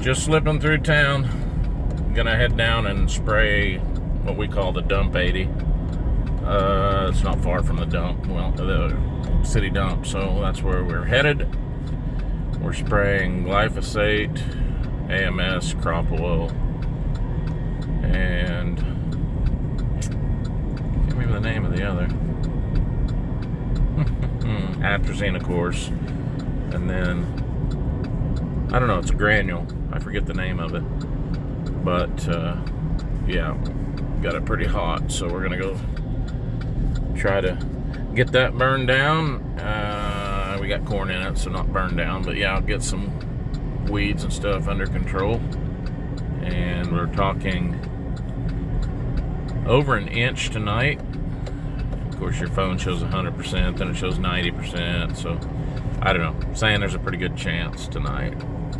Just slipping through town. Gonna head down and spray what we call the dump 80. It's not far from the dump, well, the city dump, so that's where we're headed. We're spraying glyphosate, AMS, crop oil, and I can't remember the name of the other. Atrazine, of course, and then I don't know, it's a granule. I forget the name of it, but yeah, got it pretty hot, so we're gonna go try to get that burned down. We got corn in it, so not burned down, but yeah, I'll get some weeds and stuff under control. And we're talking over an inch tonight. Of course, your phone shows 100%, then it shows 90%, so I don't know, I'm saying there's a pretty good chance tonight.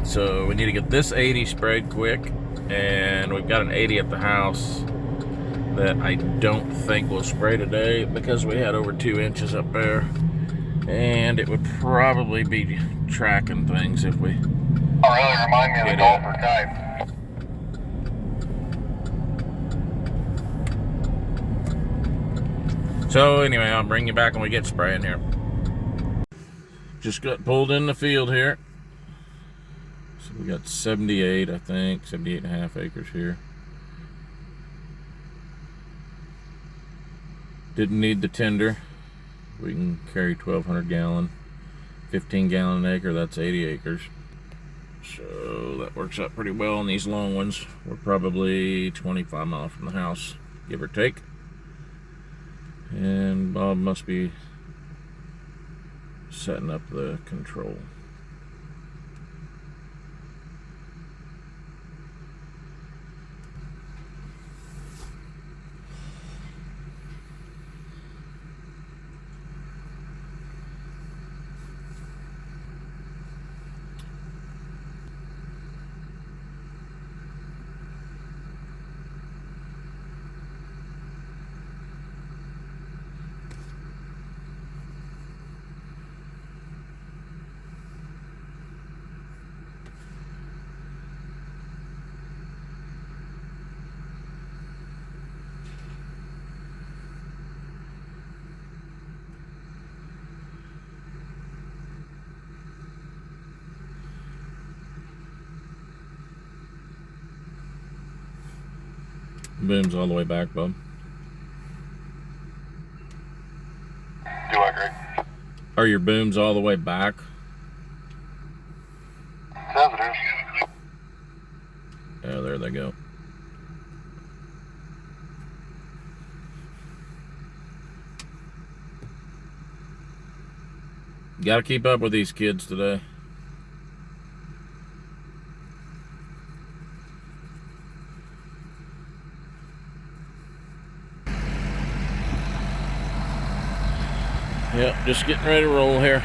So we need to get this 80 sprayed quick, and we've got an 80 at the house that I don't think will spray today because we had over 2 inches up there, and it would probably be tracking things if we really remind me of the golfer type. So anyway, I'll bring you back when we get spraying here. Just got pulled in the field here. So we got 78, I think, 78 and a half acres here. Didn't need the tender. We can carry 1,200 gallon, 15 gallon an acre, that's 80 acres. So that works out pretty well on these long ones. We're probably 25 miles from the house, give or take. And Bob must be setting up the control. Boom's all the way back, Bob. Do I agree? Are your booms all the way back? Says it is. Oh, there they go. Gotta keep up with these kids today. Yep, just getting ready to roll here.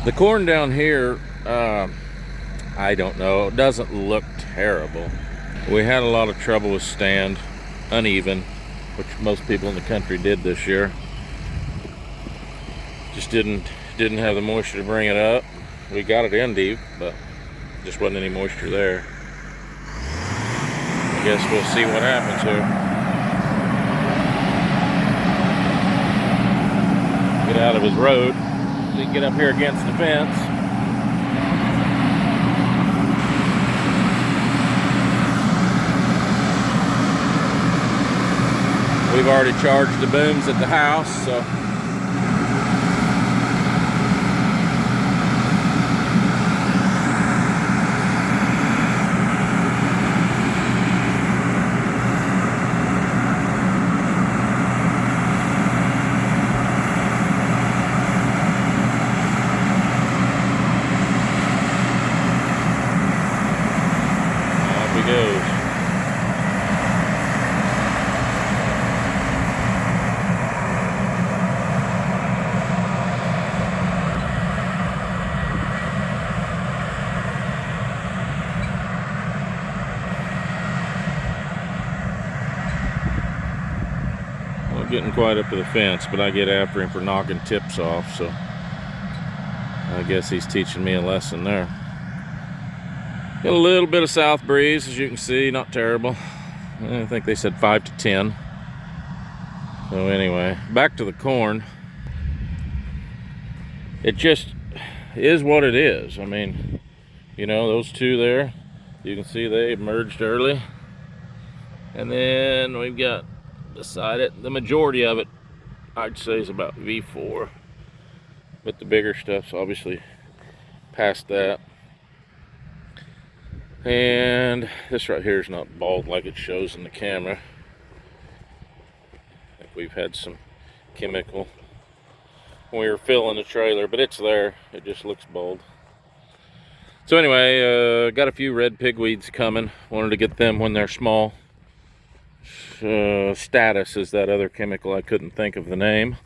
The corn down here, I don't know, it doesn't look terrible. We had a lot of trouble with stand, uneven, which most people in the country did this year. Just didn't have the moisture to bring it up. We got it in deep, but just wasn't any moisture there. I guess we'll see what happens here. Get out of his road. We can get up here against the fence. We've already charged the booms at the house, so goes. Well, getting quite up to the fence, but I get after him for knocking tips off, so I guess he's teaching me a lesson there. Got a little bit of south breeze, as you can see, not terrible. I think they said 5 to 10. So anyway, back to the corn. It just is what it is. I mean, you know, those two there, you can see they emerged early. And then we've got beside it, the majority of it, I'd say, is about V4. But the bigger stuff's obviously past that. And this right here is not bald like it shows in the camera. I think we've had some chemical when we were filling the trailer, but it's there. It just looks bald. So anyway, got a few red pigweeds coming. Wanted to get them when they're small. Status is that other chemical. I couldn't think of the name.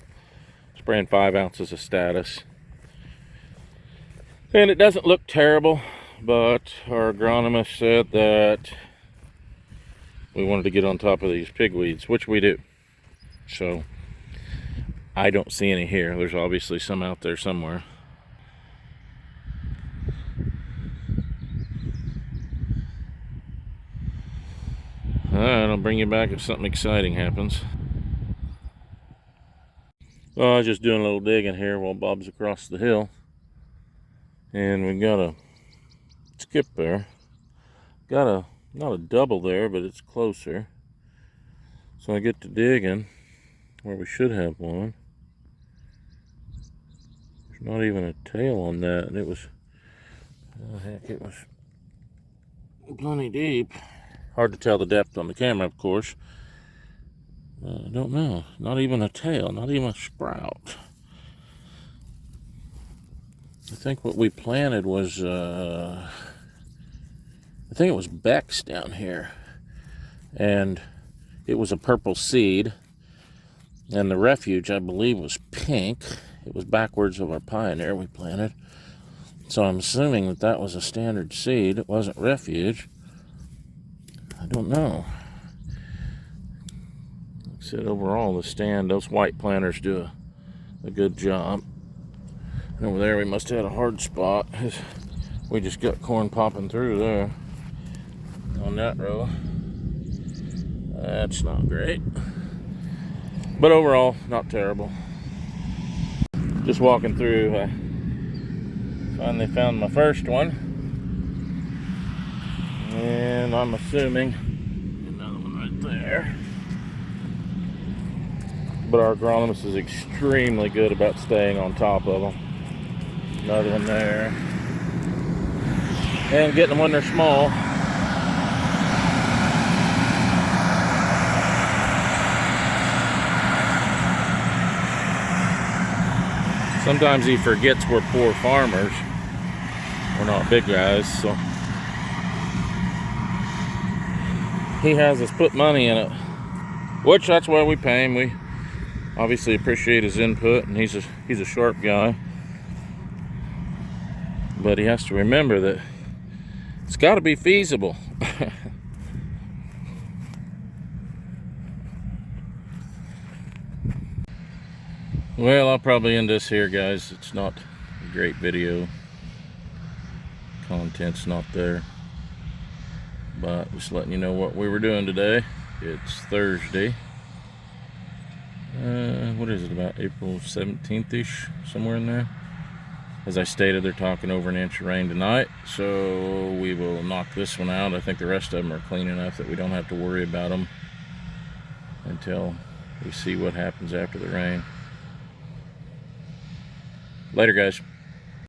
Spraying 5 ounces of Status. And it doesn't look terrible, but our agronomist said that we wanted to get on top of these pigweeds, which we do. So I don't see any here. There's obviously some out there somewhere. Alright, I'll bring you back if something exciting happens. Well, I was just doing a little digging here while Bob's across the hill. And we got a skip there. Got a, not a double there, but it's closer. So I get to digging where we should have one. There's not even a tail on that. And it was, oh heck, it was plenty deep. Hard to tell the depth on the camera, of course. I don't know. Not even a tail, not even a sprout. I think what we planted was, I think it was Bex down here. And it was a purple seed. And the refuge, I believe, was pink. It was backwards of our Pioneer we planted. So I'm assuming that that was a standard seed. It wasn't refuge. I don't know. Like I said, overall, the stand, those white planters do a good job. And over there, we must have had a hard spot. We just got corn popping through there on that row. That's not great. But overall, not terrible. Just walking through, finally found my first one. And I'm assuming another one right there. But our agronomist is extremely good about staying on top of them. Another one there. And getting them when they're small. Sometimes he forgets we're poor farmers. We're not big guys, so he has us put money in it, which that's why we pay him. We obviously appreciate his input, and he's a sharp guy. But he has to remember that it's got to be feasible. Well, I'll probably end this here, guys. It's not a great video. Content's not there. But just letting you know what we were doing today. It's Thursday. What is it, about April 17th-ish? Somewhere in there. As I stated, they're talking over an inch of rain tonight. So we will knock this one out. I think the rest of them are clean enough that we don't have to worry about them until we see what happens after the rain. Later, guys.